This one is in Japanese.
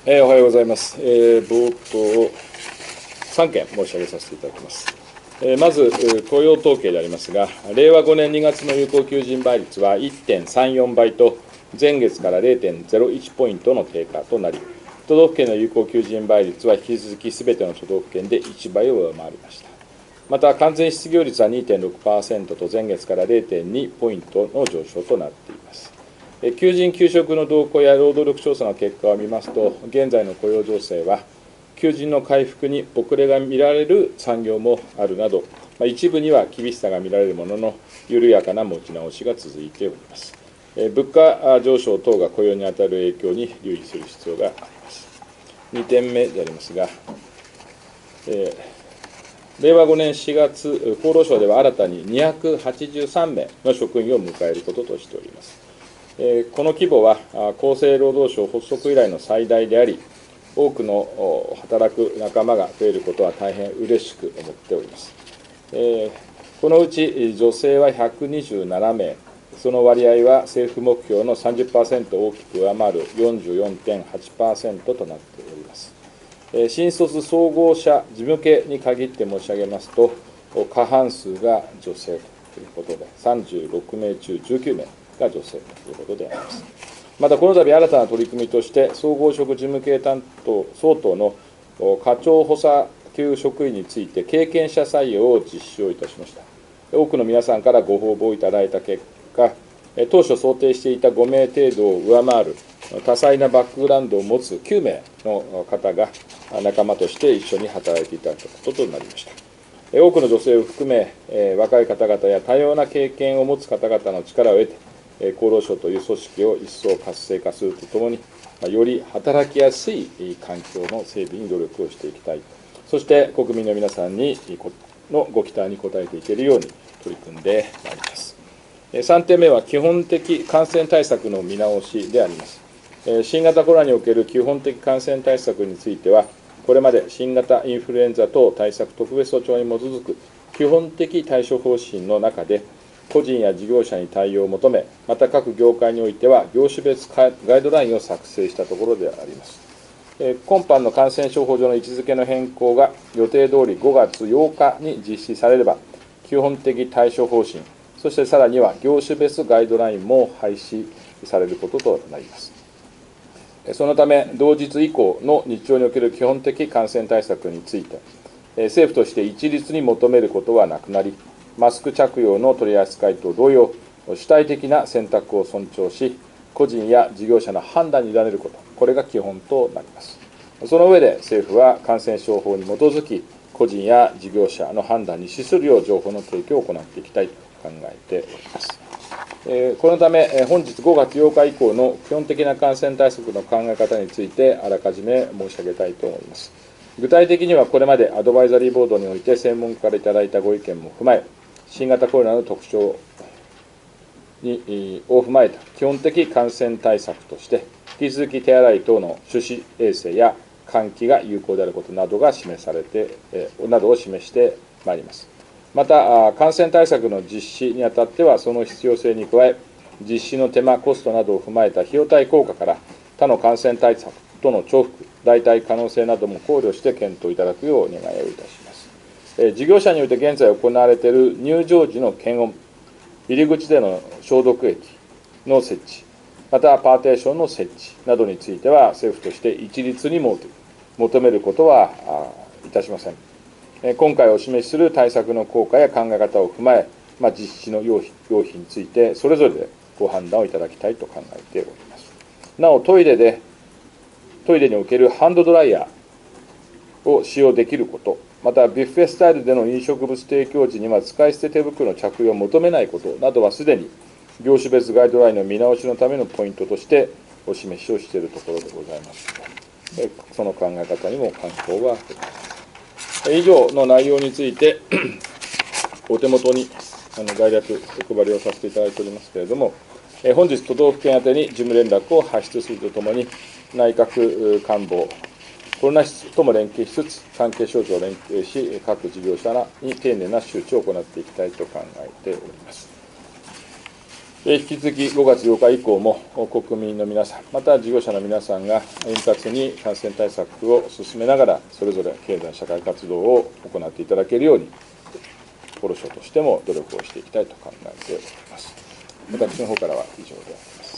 おはようございます。冒頭3件申し上げさせていただきます。まず、雇用統計でありますが、令和5年2月の有効求人倍率は 1.34 倍と、前月から 0.01 ポイントの低下となり、都道府県の有効求人倍率は引き続きすべての都道府県で1倍を上回りました。また、完全失業率は 2.6% と前月から 0.2 ポイントの上昇となっています。求人・求職の動向や労働力調査の結果を見ますと、現在の雇用情勢は、求人の回復に遅れが見られる産業もあるなど、一部には厳しさが見られるものの、緩やかな持ち直しが続いております。物価上昇等が雇用に与える影響に留意する必要があります。2点目でありますが、令和5年4月、厚労省では新たに283名の職員を迎えることとしております。この規模は厚生労働省発足以来の最大であり、多くの働く仲間が増えることは大変嬉しく思っております。このうち女性は127名、その割合は政府目標の 30% を大きく上回る 44.8% となっております。新卒総合者事務系に限って申し上げますと、過半数が女性ということで、36名中19名が女性ということであります。また、この度新たな取り組みとして、総合職事務系担当相当の課長補佐級職員について、経験者採用を実施をいたしました。多くの皆さんからご応募いただいた結果、当初想定していた5名程度を上回る多彩なバックグラウンドを持つ9名の方が仲間として一緒に働いていただくこととなりました。多くの女性を含め、若い方々や多様な経験を持つ方々の力を得て、厚労省という組織を一層活性化するとともに、より働きやすい環境の整備に努力をしていきたい、そして国民の皆さんのご期待に応えていけるように取り組んでまいります。3点目は基本的感染対策の見直しであります。新型コロナにおける基本的感染対策については、これまで新型インフルエンザ等対策特別措置法に基づく基本的対処方針の中で、個人や事業者に対応を求め、また各業界においては業種別ガイドラインを作成したところであります。今般の感染症法上の位置づけの変更が予定通り5月8日に実施されれば、基本的対処方針、そしてさらには業種別ガイドラインも廃止されることとなります。そのため、同日以降の日常における基本的感染対策について、政府として一律に求めることはなくなり、マスク着用の取り扱いと同様、主体的な選択を尊重し、個人や事業者の判断に委ねること、これが基本となります。その上で、政府は感染症法に基づき、個人や事業者の判断に資するよう情報の提供を行っていきたいと考えております。このため、本日5月8日以降の基本的な感染対策の考え方について、あらかじめ申し上げたいと思います。具体的には、これまでアドバイザリーボードにおいて専門家からいただいたご意見も踏まえ、新型コロナの特徴を踏まえた基本的感染対策として、引き続き手洗い等の手指衛生や換気が有効であることなどを示してまいります。また、感染対策の実施にあたっては、その必要性に加え、実施の手間、コストなどを踏まえた費用対効果から、他の感染対策との重複、代替可能性なども考慮して検討いただくようお願いをいたします。事業者において現在行われている入場時の検温、入り口での消毒液の設置、またパーテーションの設置などについては、政府として一律に求めることはいたしません。今回お示しする対策の効果や考え方を踏まえ、実施の要否について、それぞれでご判断をいただきたいと考えております。なお、トイレにおけるハンドドライヤーを使用できること、またビュッフェスタイルでの飲食物提供時には使い捨て手袋の着用を求めないことなどはすでに業種別ガイドラインの見直しのためのポイントとしてお示しをしているところでございますので、その考え方にも関係はあります。以上の内容について、お手元に概略お配りをさせていただいておりますけれども、本日、都道府県宛てに事務連絡を発出するとともに、内閣官房、コロナ室とも連携しつつ、関係省庁を連携し、各事業者に丁寧な周知を行っていきたいと考えております。引き続き5月8日以降も国民の皆さん、また事業者の皆さんが円滑に感染対策を進めながら、それぞれ経済社会活動を行っていただけるように、厚労省としても努力をしていきたいと考えております。私の方からは以上であります。